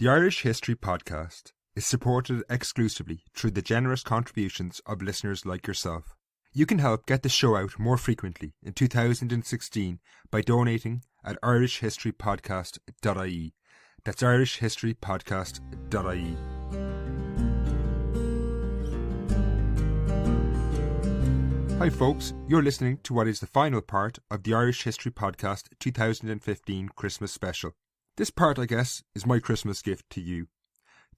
The Irish History Podcast is supported exclusively through the generous contributions of listeners like yourself. You can help get the show out more frequently in 2016 by donating at irishhistorypodcast.ie. That's irishhistorypodcast.ie. Hi folks, you're listening to what is the final part of the Irish History Podcast 2015 Christmas special. This part, I guess, is my Christmas gift to you.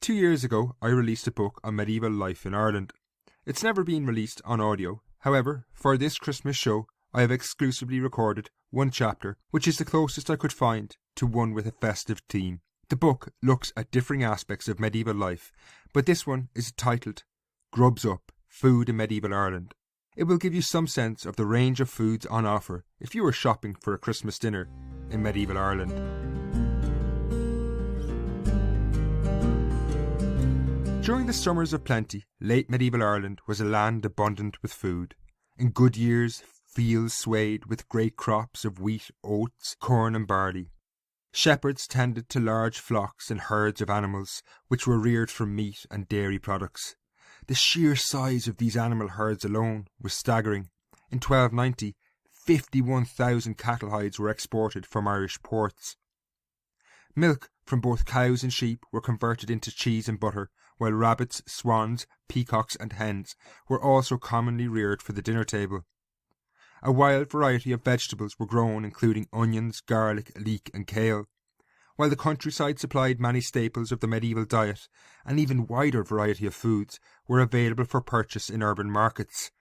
2 years ago, I released a book on medieval life in Ireland. It's never been released on audio. However, for this Christmas show, I have exclusively recorded one chapter, which is the closest I could find to one with a festive theme. The book looks at differing aspects of medieval life, but this one is titled Grubs Up, Food in Medieval Ireland. It will give you some sense of the range of foods on offer if you were shopping for a Christmas dinner in medieval Ireland. During the summers of plenty, late medieval Ireland was a land abundant with food. In good years, fields swayed with great crops of wheat, oats, corn and barley. Shepherds tended to large flocks and herds of animals, which were reared for meat and dairy products. The sheer size of these animal herds alone was staggering. In 1290, 51,000 cattle hides were exported from Irish ports. Milk from both cows and sheep were converted into cheese and butter, while rabbits, swans, peacocks and hens were also commonly reared for the dinner table. A wide variety of vegetables were grown, including onions, garlic, leek and kale. While the countryside supplied many staples of the medieval diet, an even wider variety of foods were available for purchase in urban markets.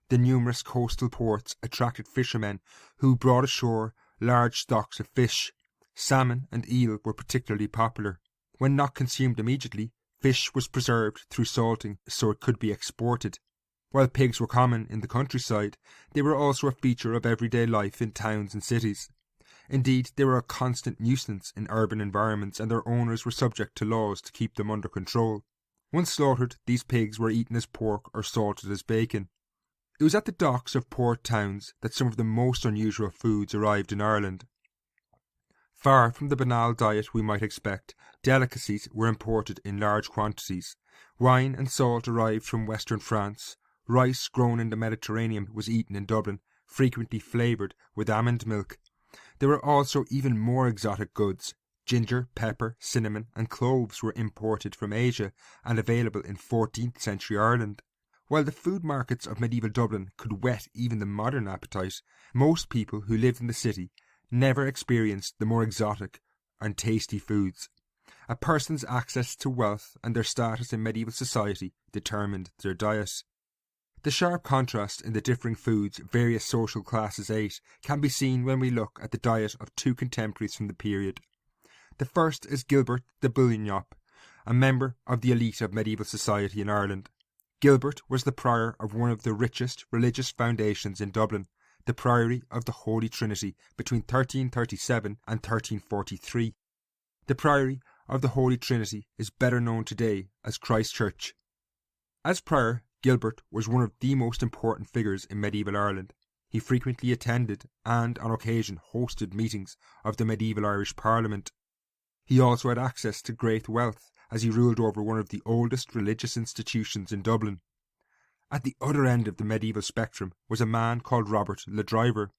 The numerous coastal ports attracted fishermen who brought ashore large stocks of fish. Salmon and eel were particularly popular. When not consumed immediately, fish was preserved through salting so it could be exported. While pigs were common in the countryside, they were also a feature of everyday life in towns and cities. Indeed, they were a constant nuisance in urban environments, and their owners were subject to laws to keep them under control. Once slaughtered, these pigs were eaten as pork or salted as bacon. It was at the docks of port towns that some of the most unusual foods arrived in Ireland. Far from the banal diet we might expect, delicacies were imported in large quantities. Wine and salt arrived from western France. Rice grown in the Mediterranean was eaten in Dublin, frequently flavoured with almond milk. There were also even more exotic goods. Ginger, pepper, cinnamon and cloves were imported from Asia and available in 14th century Ireland. While the food markets of medieval Dublin could whet even the modern appetite, most people who lived in the city never experienced the more exotic and tasty foods. A person's access to wealth and their status in medieval society determined their diet. The sharp contrast in the differing foods various social classes ate can be seen when we look at the diet of two contemporaries from the period. The first is Gilbert the Bullion-Yop, a member of the elite of medieval society in Ireland. Gilbert was the prior of one of the richest religious foundations in Dublin, the Priory of the Holy Trinity, between 1337 and 1343. The Priory of the Holy Trinity is better known today as Christ Church. As prior, Gilbert was one of the most important figures in medieval Ireland. He frequently attended and, on occasion, hosted meetings of the medieval Irish Parliament. He also had access to great wealth, as he ruled over one of the oldest religious institutions in Dublin. At the other end of the medieval spectrum was a man called Robert le Driver.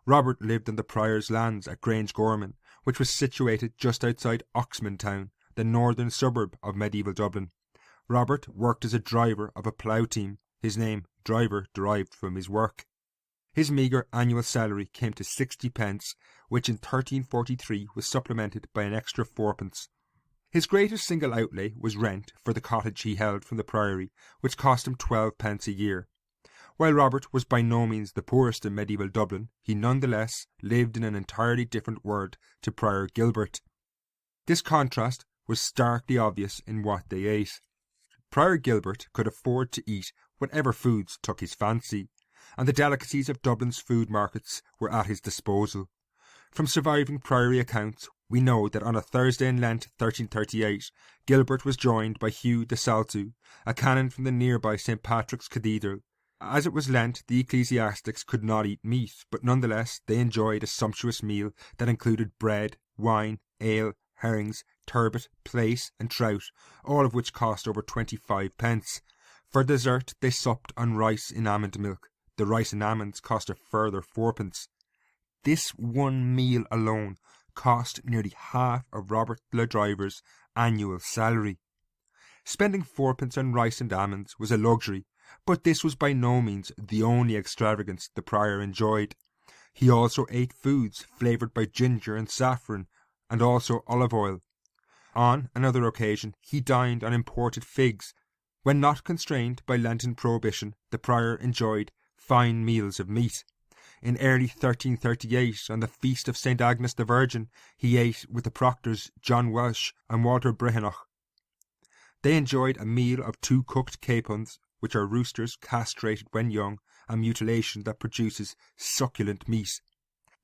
Robert lived on the prior's lands at Grange Gorman, which was situated just outside Oxman town, the northern suburb of medieval Dublin. Robert worked as a driver of a plough team. His name, Driver, derived from his work. His meagre annual salary came to 60 pence, which in 1343 was supplemented by an extra 4 pence. His greatest single outlay was rent for the cottage he held from the priory, which cost him 12 pence a year. While Robert was by no means the poorest in medieval Dublin, he nonetheless lived in an entirely different world to Prior Gilbert. This contrast was starkly obvious in what they ate. Prior Gilbert could afford to eat whatever foods took his fancy, and the delicacies of Dublin's food markets were at his disposal. From surviving priory accounts, we know that on a Thursday in Lent 1338, Gilbert was joined by Hugh de Saltu, a canon from the nearby St. Patrick's Cathedral. As it was Lent, the ecclesiastics could not eat meat, but nonetheless they enjoyed a sumptuous meal that included bread, wine, ale, herrings, turbot, plaice and trout, all of which cost over 25 pence. For dessert they supped on rice in almond milk. The rice and almonds cost a further 4 pence. This one meal alone cost nearly half of Robert le Driver's annual salary. Spending 4 pence on rice and almonds was a luxury, but this was by no means the only extravagance the prior enjoyed. He also ate foods flavoured by ginger and saffron, and also olive oil. On another occasion he dined on imported figs. When not constrained by Lenten prohibition, the prior enjoyed fine meals of meat. In early 1338, on the feast of St. Agnes the Virgin, he ate with the proctors John Welsh and Walter Brehenoch. They enjoyed a meal of 2 cooked capons, which are roosters castrated when young, and mutilation that produces succulent meat.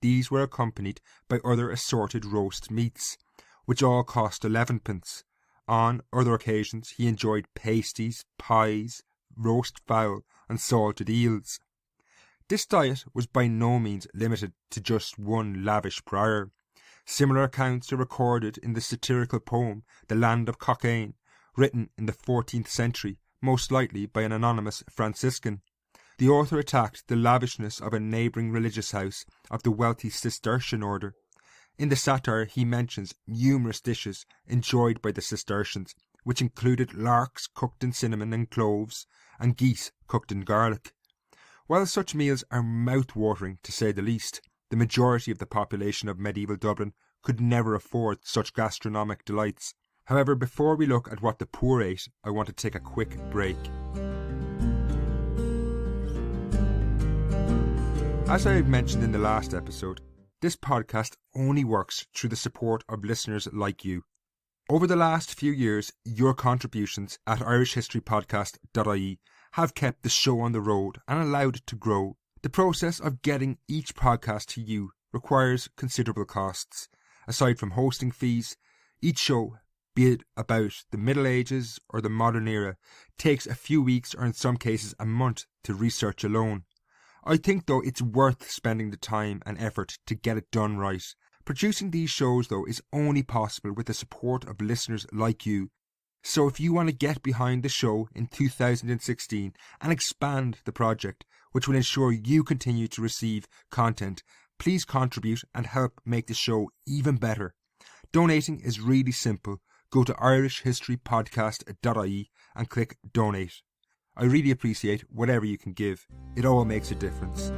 These were accompanied by other assorted roast meats, which all cost 11 pence. On other occasions he enjoyed pasties, pies, roast fowl, and salted eels. This diet was by no means limited to just one lavish prior. Similar accounts are recorded in the satirical poem The Land of Cockaigne, written in the 14th century, most likely by an anonymous Franciscan. The author attacked the lavishness of a neighbouring religious house of the wealthy Cistercian order. In the satire he mentions numerous dishes enjoyed by the Cistercians, which included larks cooked in cinnamon and cloves, and geese cooked in garlic. While such meals are mouth-watering to say the least, the majority of the population of medieval Dublin could never afford such gastronomic delights. However, before we look at what the poor ate, I want to take a quick break. As I have mentioned in the last episode, this podcast only works through the support of listeners like you. Over the last few years, your contributions at irishhistorypodcast.ie have kept the show on the road and allowed it to grow. The process of getting each podcast to you requires considerable costs. Aside from hosting fees, each show, be it about the Middle Ages or the modern era, takes a few weeks or in some cases a month to research alone. I think though it's worth spending the time and effort to get it done right. Producing these shows though is only possible with the support of listeners like you. So if you want to get behind the show in 2016 and expand the project, which will ensure you continue to receive content, please contribute and help make the show even better. Donating is really simple. Go to irishhistorypodcast.ie and click donate. I really appreciate whatever you can give. It all makes a difference.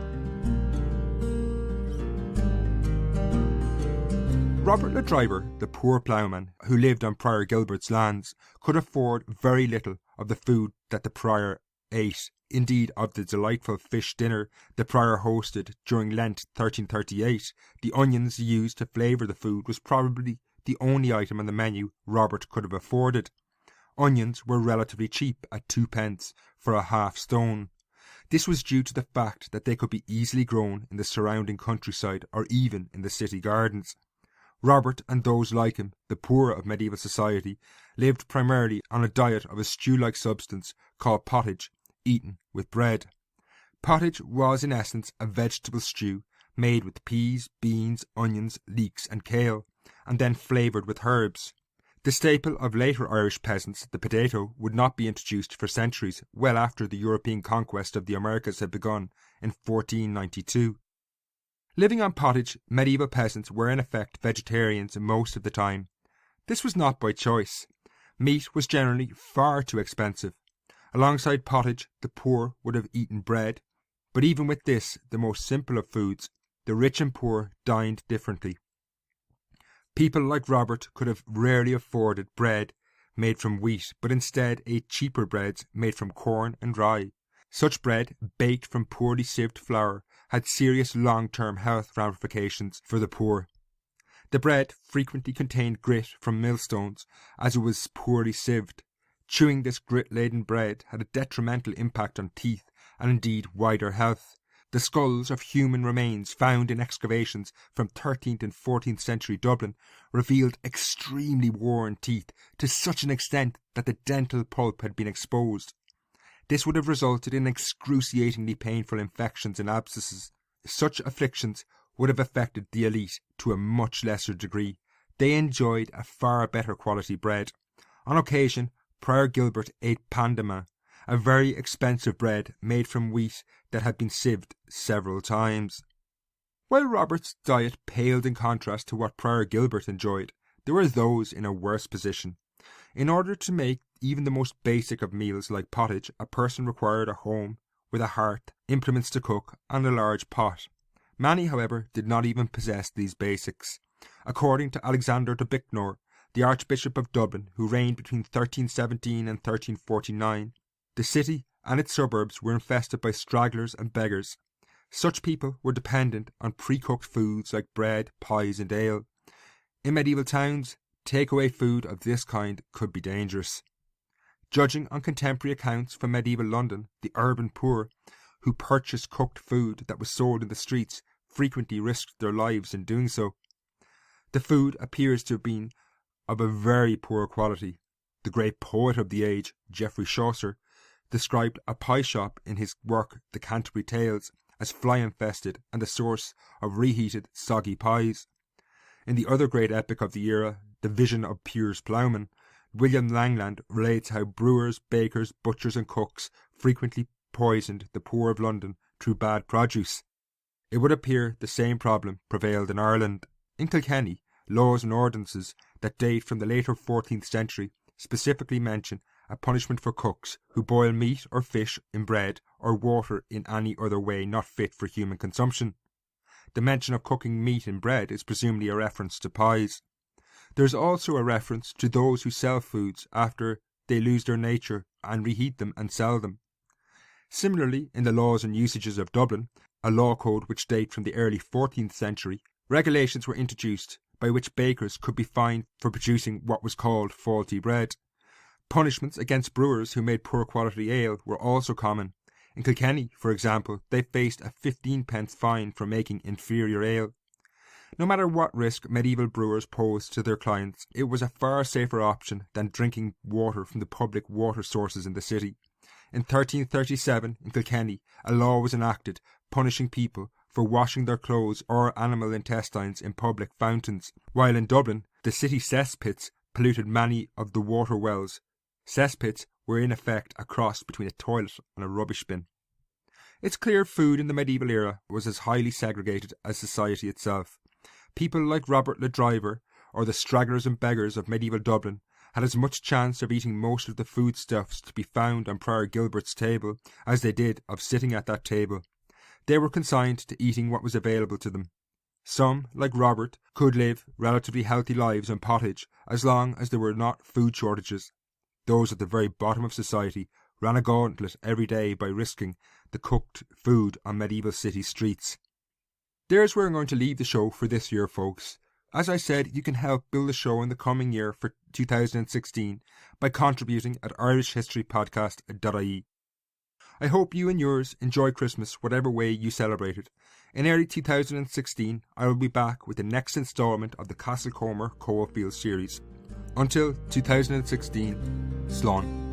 Robert le Driver, the poor ploughman who lived on Prior Gilbert's lands, could afford very little of the food that the prior ate. Indeed, of the delightful fish dinner the prior hosted during Lent 1338, the onions used to flavour the food was probably the only item on the menu Robert could have afforded. Onions were relatively cheap at 2 pence for a half stone. This was due to the fact that they could be easily grown in the surrounding countryside or even in the city gardens. Robert and those like him, the poor of medieval society, lived primarily on a diet of a stew-like substance called pottage, eaten with bread. Pottage was in essence a vegetable stew made with peas, beans, onions, leeks and kale, and then flavoured with herbs. The staple of later Irish peasants, the potato, would not be introduced for centuries, well after the European conquest of the Americas had begun in 1492. Living on pottage, medieval peasants were in effect vegetarians most of the time. This was not by choice. Meat was generally far too expensive. Alongside pottage, the poor would have eaten bread, but even with this, the most simple of foods, the rich and poor dined differently. People like Robert could have rarely afforded bread made from wheat, but instead ate cheaper breads made from corn and rye. Such bread, baked from poorly sieved flour, had serious long-term health ramifications for the poor. The bread frequently contained grit from millstones, as it was poorly sieved. Chewing this grit-laden bread had a detrimental impact on teeth and indeed wider health. The skulls of human remains found in excavations from 13th and 14th century Dublin revealed extremely worn teeth to such an extent that the dental pulp had been exposed. This would have resulted in excruciatingly painful infections and abscesses. Such afflictions would have affected the elite to a much lesser degree. they enjoyed a far better quality bread. On occasion, Prior Gilbert ate pandama, a very expensive bread made from wheat that had been sieved several times. While Robert's diet paled in contrast to what Prior Gilbert enjoyed, there were those in a worse position. In order to make even the most basic of meals like pottage, a person required a home with a hearth, implements to cook, and a large pot. Many, however, did not even possess these basics. According to Alexander de Bicknor, the Archbishop of Dublin, who reigned between 1317 and 1349, the city and its suburbs were infested by stragglers and beggars. Such people were dependent on pre-cooked foods like bread, pies, and ale. In medieval towns, takeaway food of this kind could be dangerous. Judging on contemporary accounts from medieval London, the urban poor, who purchased cooked food that was sold in the streets, frequently risked their lives in doing so. The food appears to have been of a very poor quality. The great poet of the age, Geoffrey Chaucer, described a pie shop in his work The Canterbury Tales as fly-infested and the source of reheated, soggy pies. In the other great epic of the era, The Vision of Piers Plowman, William Langland relates how brewers, bakers, butchers and cooks frequently poisoned the poor of London through bad produce. It would appear the same problem prevailed in Ireland. In Kilkenny, laws and ordinances that date from the later 14th century specifically mention a punishment for cooks who boil meat or fish in bread or water in any other way not fit for human consumption. The mention of cooking meat in bread is presumably a reference to pies. There is also a reference to those who sell foods after they lose their nature and reheat them and sell them. Similarly, in the laws and usages of Dublin, a law code which date from the early 14th century, regulations were introduced by which bakers could be fined for producing what was called faulty bread. Punishments against brewers who made poor quality ale were also common. In Kilkenny, for example, they faced a 15p fine for making inferior ale. No matter what risk medieval brewers posed to their clients, it was a far safer option than drinking water from the public water sources in the city. In 1337, in Kilkenny, a law was enacted punishing people for washing their clothes or animal intestines in public fountains, while in Dublin, the city cesspits polluted many of the water wells. Cesspits were in effect a cross between a toilet and a rubbish bin. It's clear food in the medieval era was as highly segregated as society itself. People like Robert le Driver, or the stragglers and beggars of medieval Dublin, had as much chance of eating most of the foodstuffs to be found on Prior Gilbert's table as they did of sitting at that table. They were consigned to eating what was available to them. Some, like Robert, could live relatively healthy lives on pottage as long as there were not food shortages. Those at the very bottom of society ran a gauntlet every day by risking the cooked food on medieval city streets. There's where I'm going to leave the show for this year, folks. As I said, you can help build the show in the coming year for 2016 by contributing at irishhistorypodcast.ie. I hope you and yours enjoy Christmas whatever way you celebrate it. In early 2016, I will be back with the next instalment of the Castlecomer Coalfield series. Until 2016, Slán.